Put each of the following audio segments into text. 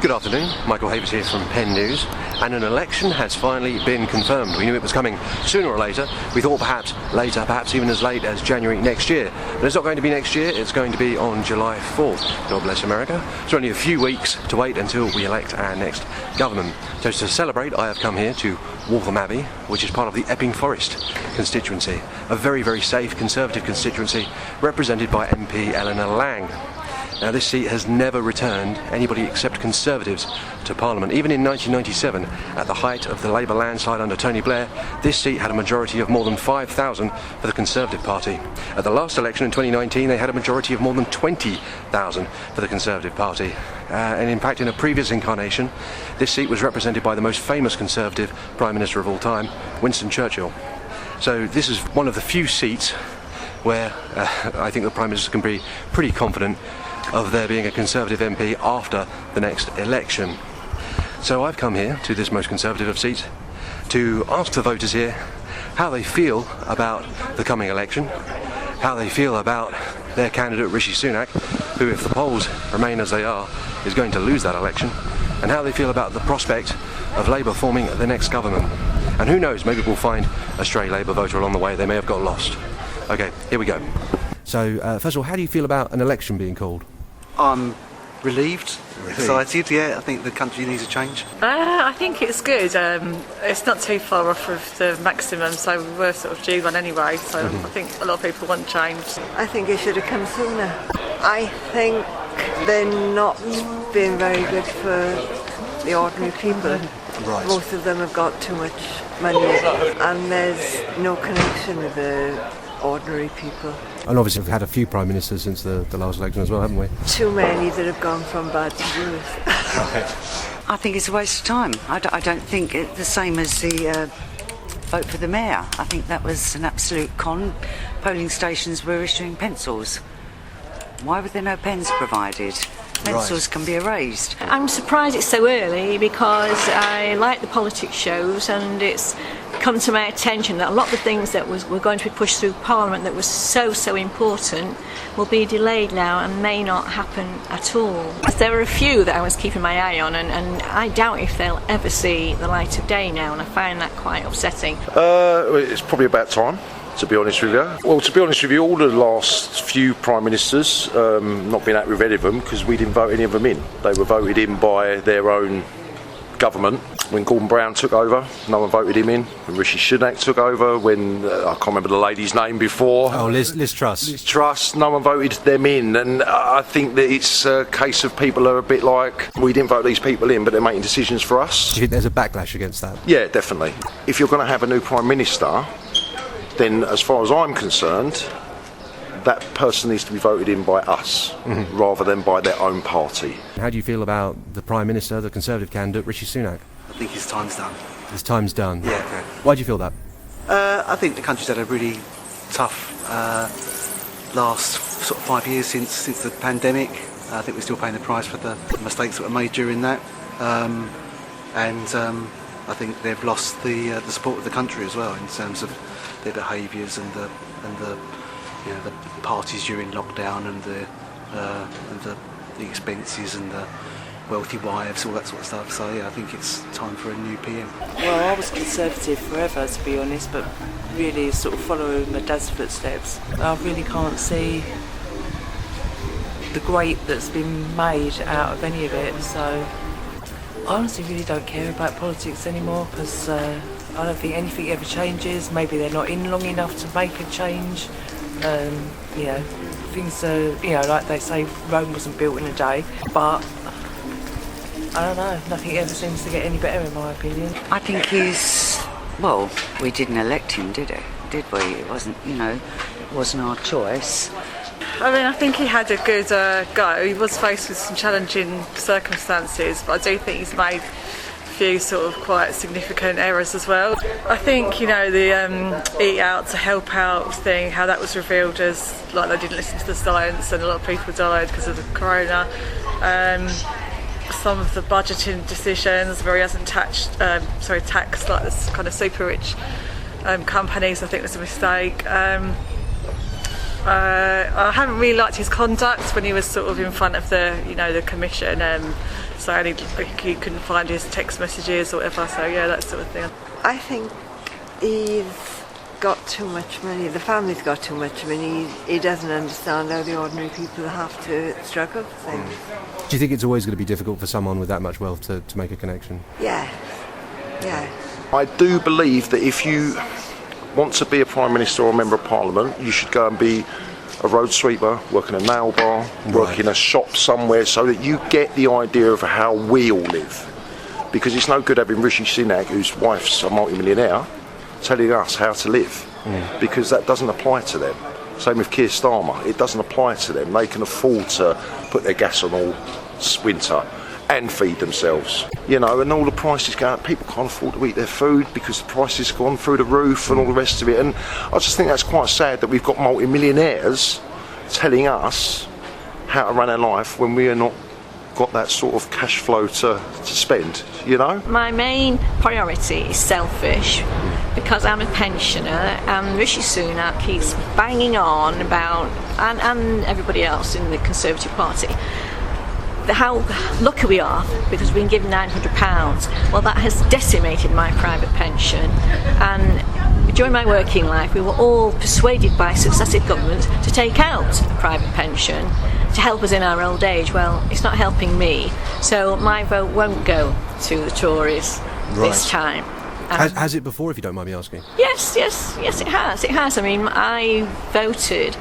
Good afternoon, Michael Havers here from Penn News, and an election has finally been confirmed. We knew it was coming sooner or later. We thought perhaps later, perhaps even as late as January next year. But it's not going to be next year, it's going to be on July 4th. God bless America. It's only a few weeks to wait until we elect our next government. So to celebrate, I have come here to Waltham Abbey, which is part of the Epping Forest constituency. A very, very safe Conservative constituency represented by MP Eleanor Lang. Now, this seat has never returned anybody except Conservatives to Parliament. Even in 1997, at the height of the Labour landslide under Tony Blair, this seat had a majority of more than 5,000 for the Conservative Party. At the last election in 2019, they had a majority of more than 20,000 for the Conservative Party. And in fact, in a previous incarnation, this seat was represented by the most famous Conservative Prime Minister of all time, Winston Churchill. So this is one of the few seats where I think the Prime Minister can be pretty confident of there being a Conservative MP after the next election. So I've come here to this most Conservative of seats to ask the voters here how they feel about the coming election, how they feel about their candidate rishisunak, who, if the polls remain as they are, is going to lose that election, and how they feel about the prospect of Labour forming the next government. And who knows, maybe we'll find a stray Labour voter along the way. They may have got lost. Okay, here we go. So first of all, how do you feel about an election being called? I'm relieved, excited, yeah. I think the country needs a change. I think it's good. It's not too far off of the maximum, so we're sort of due one anyway, so I think a lot of people want change. I think it should have come sooner. I think they're not being very good for the ordinary people. Right. Most of them have got too much money and there's no connection with the ordinary people. And obviously we've had a few Prime Ministers since the last election as well, haven't we? Too many that have gone from bad to worse. I think it's a waste of time. I don't think it's the same as the vote for the mayor. I think that was an absolute con. Polling stations were issuing pencils. Why were there no pens provided? Pencils can be erased. I'm surprised it's so early because I like the politics shows, and it's come to my attention that a lot of the things that were going to be pushed through Parliament that was so important will be delayed now and may not happen at all. There were a few that I was keeping my eye on, and I doubt if they'll ever see the light of day now, and I find that quite upsetting. It's probably about time, to be honest with you. Well, to be honest with you, all the last few Prime Ministers, not been happy with any of them because we didn't vote any of them in. They were voted in by their own government. When Gordon Brown took over, no one voted him in. When rishisunak took over, when I can't remember the lady's name before. Oh, Liz Truss. Liz Truss, no one voted them in, and I think that it's a case of people are a bit like, we didn't vote these people in, but they're making decisions for us. Do you think there's a backlash against that? Yeah, definitely. If you're going to have a new Prime Minister, then as far as I'm concerned, that person needs to be voted in by us rather than by their own party. How do you feel about the Prime Minister, the Conservative candidate, Rishi Sunak? I think his time's done. His time's done? Yeah. Okay. Why do you feel that? I think the country's had a really tough last sort of 5 years since the pandemic. I think we're still paying the price for the mistakes that were made during that. And I think they've lost the support of the country as well in terms of their behaviours and the parties during lockdown and the expenses and the wealthy wives, all that sort of stuff. So yeah, I think it's time for a new PM. Well, I was Conservative forever, to be honest, but really sort of following my dad's footsteps. I really can't see the great that's been made out of any of it, so I honestly really don't care about politics anymore because I don't think anything ever changes. Maybe they're not in long enough to make a change. Things are, like they say, Rome wasn't built in a day, but I don't know, nothing ever seems to get any better in my opinion. I think we didn't elect him, did we? It wasn't, it wasn't our choice. I mean, I think he had a good go. He was faced with some challenging circumstances, but I do think he's made a few sort of quite significant errors as well. I think, the eat out to help out thing, how that was revealed as like they didn't listen to the science and a lot of people died because of the corona. Some of the budgeting decisions where he hasn't taxed like this kind of super rich companies, I think was a mistake. I haven't really liked his conduct when he was sort of in front of the commission saying he couldn't find his text messages or whatever. So yeah, that sort of thing. I think he's got too much money. The family's got too much money. He doesn't understand how the ordinary people have to struggle for things. Do you think it's always going to be difficult for someone with that much wealth to make a connection? Yeah. I do believe that if you want to be a Prime Minister or a Member of Parliament, you should go and be a road sweeper, work in a nail bar, work in a shop somewhere, so that you get the idea of how we all live. Because it's no good having Rishisunak, whose wife's a multi-millionaire, telling us how to live, because that doesn't apply to them. Same with Keirstarmer, it doesn't apply to them. They can afford to put their gas on all winter and feed themselves, and all the prices go up. People can't afford to eat their food because the prices have gone through the roof and all the rest of it. And I just think that's quite sad that we've got multi-millionaires telling us how to run our life when we are not got that sort of cash flow to spend, My main priority is selfish, because I'm a pensioner and Rishi Sunak keeps banging on about, and everybody else in the Conservative Party, how lucky we are because we've been given £900. Well, that has decimated my private pension, and during my working life we were all persuaded by successive governments to take out a private pension to help us in our old age. Well, it's not helping me, so my vote won't go to the Tories this time. Has it before, if you don't mind me asking? Yes, it has. I mean, I voted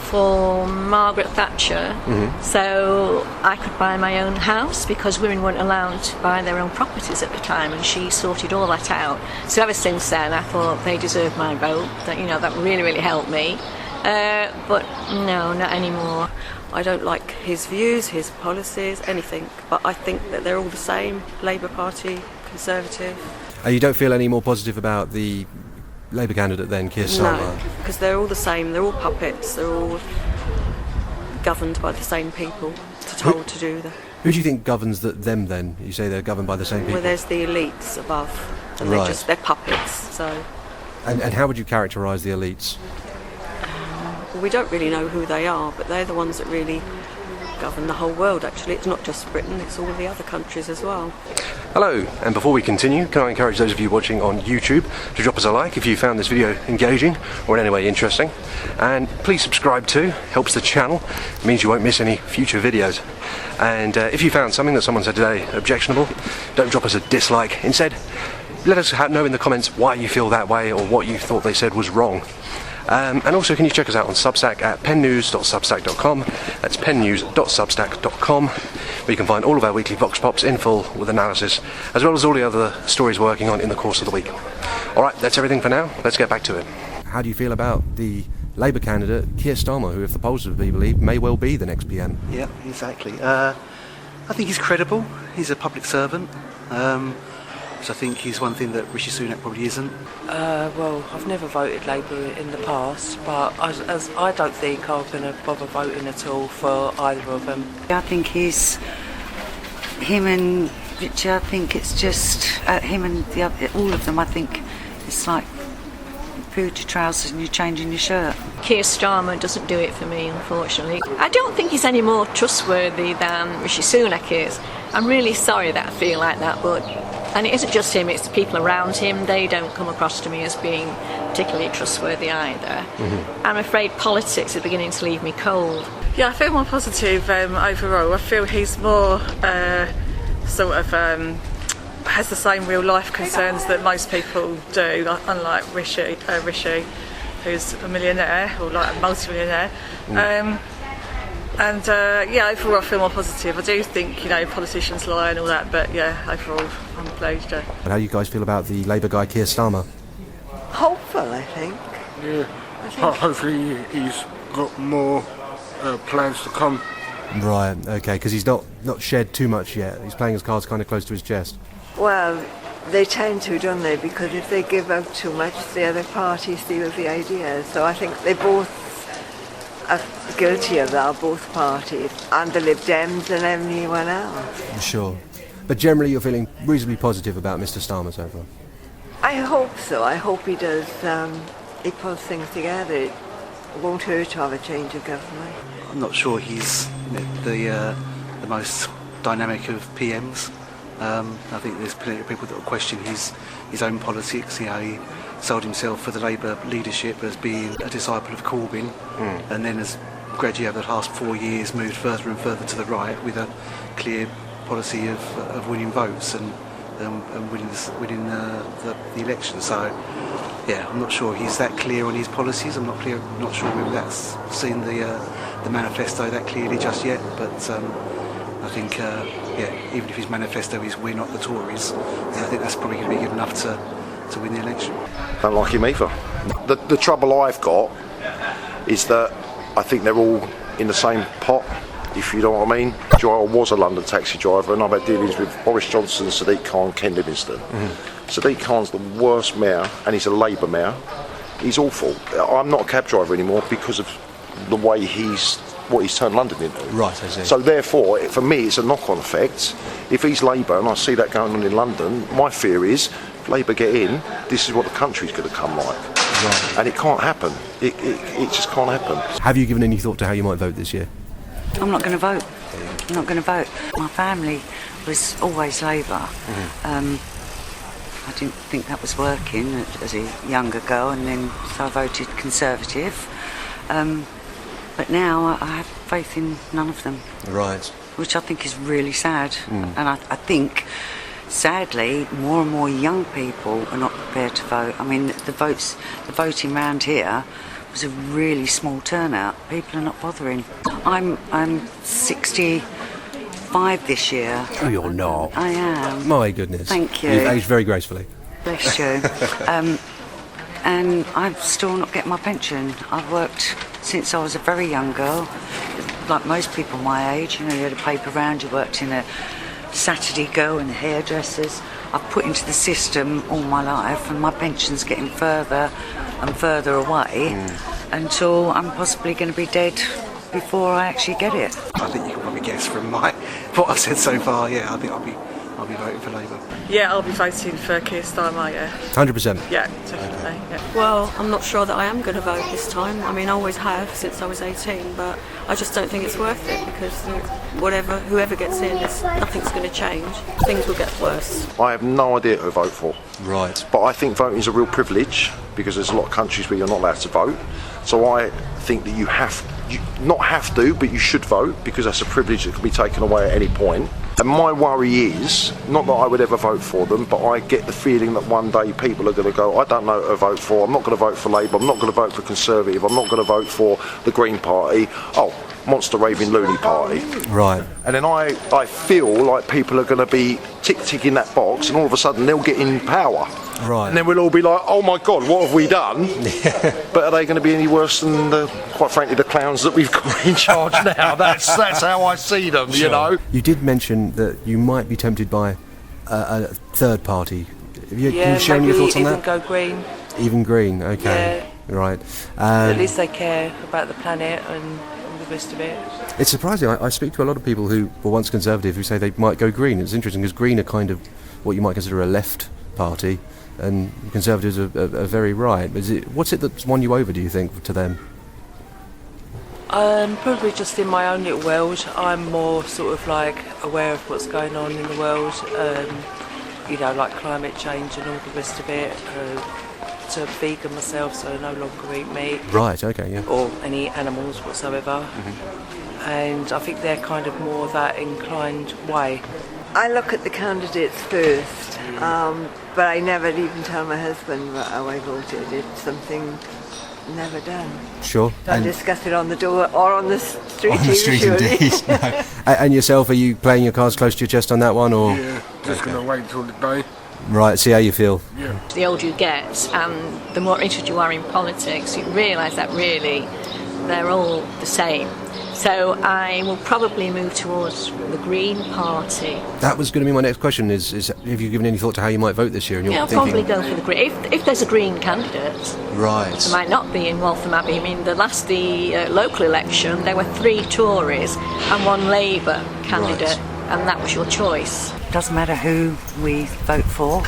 for Margaret Thatcher, so I could buy my own house, because women weren't allowed to buy their own properties at the time, and she sorted all that out. So ever since then I thought they deserved my vote, that really helped me, but no, not anymore. I don't like his views, his policies, anything, but I think that they're all the same. Labour Party, Conservative. You don't feel any more positive about the Labour candidate then, Keirstarmer? No, because they're all the same. They're all puppets. They're all governed by the same people, told to do that. Who do you think governs them then? You say they're governed by the same people? Well, there's the elites above, and they're puppets. So. And how would you characterise the elites? Well, we don't really know who they are, but they're the ones that really govern the whole world, actually. It's not just Britain, it's all the other countries as well. Hello, and before we continue, can I encourage those of you watching on YouTube to drop us a like if you found this video engaging or in any way interesting, and please subscribe too, helps the channel, it means you won't miss any future videos. And if you found something that someone said today objectionable, don't drop us a dislike. Instead, let us know in the comments why you feel that way or what you thought they said was wrong. And also, can you check us out on Substack at pennews.substack.com. That's pennews.substack.com, where you can find all of our weekly Vox Pops in full with analysis, as well as all the other stories we're working on in the course of the week. Alright, that's everything for now. Let's get back to it. How do you feel about the Labour candidate, Keirstarmer, who, if the polls are to be believed, may well be the next PM? Yeah, exactly. I think he's credible. He's a public servant. So I think he's one thing that Rishi Sunak probably isn't. Well, I've never voted Labour in the past, but I don't think I'm going to bother voting at all for either of them. I think him and Richard, I think it's just him and all of them. I think it's like food to trousers and you're changing your shirt. Keirstarmer doesn't do it for me, unfortunately. I don't think he's any more trustworthy than Rishi Sunak is. I'm really sorry that I feel like that, and it isn't just him, it's the people around him. They don't come across to me as being particularly trustworthy either. I'm afraid politics are beginning to leave me cold. Yeah, I feel more positive overall. I feel he's more has the same real life concerns that most people do, unlike Rishi, who's a millionaire or like a multi-millionaire. Overall I feel more positive. I do think, politicians lie and all that, but yeah, overall I'm pleased. And how do you guys feel about the Labour guy, Keirstarmer? Hopeful, I think. Yeah, hopefully he's got more plans to come. Right, okay, because he's not shed too much yet. He's playing his cards kind of close to his chest. Well, they tend to, don't they? Because if they give out too much, the other party steals the ideas. So I think they both are guilty of that, both parties, and the libdems and everyone else. Sure. But generally you're feeling reasonably positive about Mr. Starmer so far? I hope so. I hope he does. He pulls things together. It won't hurt to have a change of government. I'm not sure he's the most dynamic of PMs. I think there's plenty of people that will question his own politics. You know, he sold himself for the Labour leadership as being a disciple of Corbyn, and then has gradually over the last 4 years moved further and further to the right with a clear policy of winning votes and winning the election. So, yeah, I'm not sure he's that clear on his policies. I'm not sure whether that's seen the manifesto that clearly just yet. But I think, even if his manifesto is "We're not the Tories," I think that's probably going to be good enough to win the election. Don't like him either. The trouble I've got is that I think they're all in the same pot, if you know what I mean. I was a London taxi driver, and I've had dealings with Boris Johnson, Sadiq Khan, Ken Livingstone. Sadiq Khan's the worst mayor, and he's a Labour mayor. He's awful. I'm not a cab driver anymore because of the way what he's turned London into. Right, I see. So therefore, for me, it's a knock-on effect. If he's Labour, and I see that going on in London, my fear is, if Labour get in, this is what the country's going to come like. Right. And it can't happen. It just can't happen. Have you given any thought to how you might vote this year? I'm not going to vote. I'm not going to vote. My family was always Labour. I didn't think that was working as a younger girl, and then so I voted Conservative. But now I have faith in none of them. Right. Which I think is really sad. And I think, sadly, more and more young people are not prepared to vote. I mean, the voting round here was a really small turnout. People are not bothering. I'm 65 this year. Oh, you're not. I am. My goodness. Thank you. You've aged very gracefully. Bless you. And I'm still not getting my pension. I've worked since I was a very young girl, like most people my age. You know, you had a paper round, you worked in a Saturday Girl and hairdressers. I've put into the system all my life, and my pension's getting further and further away until I'm possibly going to be dead before I actually get it. I think you can probably guess from what I've said so far. Yeah, I think I'll be voting for Labour. Yeah, I'll be voting for Keir-Starmer, yeah. 100%. Yeah, definitely, yeah. Well, I'm not sure that I am going to vote this time. I mean, I always have since I was 18, but I just don't think it's worth it because whoever gets in, nothing's going to change. Things will get worse. I have no idea who to vote for. Right. But I think voting is a real privilege because there's a lot of countries where you're not allowed to vote. So I think that you not have to, but you should vote because that's a privilege that can be taken away at any point. And my worry is, not that I would ever vote for them, but I get the feeling that one day people are going to go, I don't know who to vote for, I'm not going to vote for Labour, I'm not going to vote for Conservative, I'm not going to vote for the Green Party, monster raving loony party. Right. And then I feel like people are going to be ticking that box, and all of a sudden they'll get in power. Right. And then we'll all be like, oh my God, what have we done? But are they going to be any worse than, quite frankly, the clowns that we've got in charge now? That's how I see them, you know. You did mention that you might be tempted by a third party. Can you share any thoughts on that? Even go green. Even green, okay. Yeah. Right. At least they care about the planet and all the rest of it. It's surprising. I speak to a lot of people who were once Conservative who say they might go green. It's interesting because Green are kind of what you might consider a left party, and Conservatives are very right. What's it that's won you over, do you think, to them? Probably just in my own little world. I'm more sort of like aware of what's going on in the world, like climate change and all the rest of it. To vegan myself, so I no longer eat meat. Right, okay, yeah. Or any animals whatsoever. And I think they're kind of more that inclined way. I look at the candidates first, but I never even tell my husband how I voted. It's something never done. Sure. Don't discuss it on the door or on the street. On the street, indeed. No. And yourself, are you playing your cards close to your chest on that one, or? Yeah, just going to wait till the day. Right, see how you feel. Yeah. The older you get and the more interested you are in politics, you realise that really they're all the same. So I will probably move towards the Green Party. That was going to be my next question, is have you given any thought to how you might vote this year? I'll probably go for the Green. If there's a Green candidate. Right. There might not be in Waltham Abbey. I mean, the local election, there were 3 Tories and 1 Labour candidate, and that was your choice. Doesn't matter who we vote for.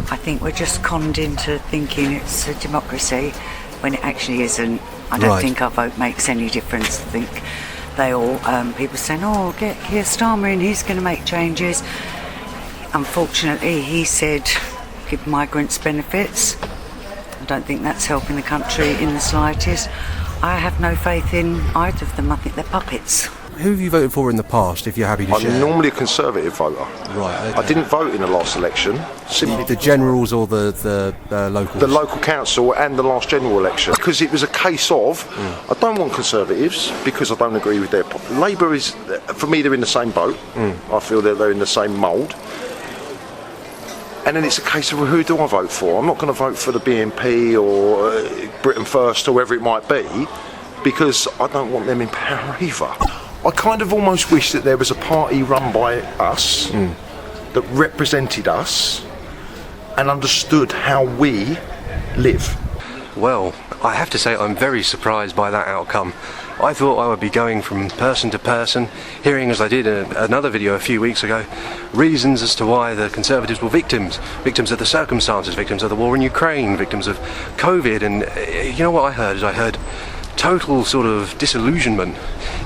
I think we're just conned into thinking it's a democracy when it actually isn't. I don't think our vote makes any difference. I think they all, people saying, oh, get Keir Starmer in, he's going to make changes. Unfortunately, he said, give migrants benefits. I don't think that's helping the country in the slightest. I have no faith in either of them. I think they're puppets. Who have you voted for in the past, if you're happy to share? I'm normally a Conservative voter. Right, okay. I didn't vote in the last election. The generals or the locals? The local council and the last general election. Because it was a case of, I don't want Conservatives because I don't agree with their... Labour is, for me, they're in the same boat. I feel that they're in the same mould. And then it's a case of, well, who do I vote for? I'm not going to vote for the BNP or Britain First or whoever it might be, because I don't want them in power either. I kind of almost wish that there was a party run by us that represented us and understood how we live. Well, I have to say I'm very surprised by that outcome. I thought I would be going from person to person, hearing, as I did in another video a few weeks ago, reasons as to why the Conservatives were victims of the circumstances, victims of the war in Ukraine, victims of COVID, and you know what I heard? I heard total sort of disillusionment.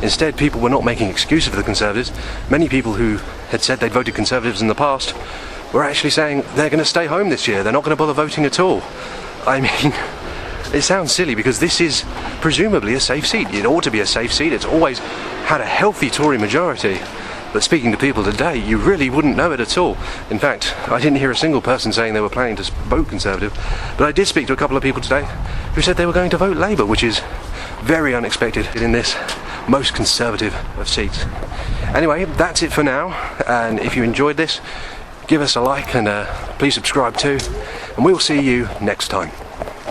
Instead, people were not making excuses for the Conservatives. Many people who had said they'd voted Conservatives in the past were actually saying they're going to stay home this year, they're not going to bother voting at all. I mean, it sounds silly because this is presumably a safe seat. It ought to be a safe seat. It's always had a healthy Tory majority. But speaking to people today, you really wouldn't know it at all. In fact, I didn't hear a single person saying they were planning to vote Conservative. But I did speak to a couple of people today who said they were going to vote Labour, which is very unexpected in this most Conservative of seats. Anyway, that's it for now. And if you enjoyed this, give us a like and please subscribe too. And we'll see you next time.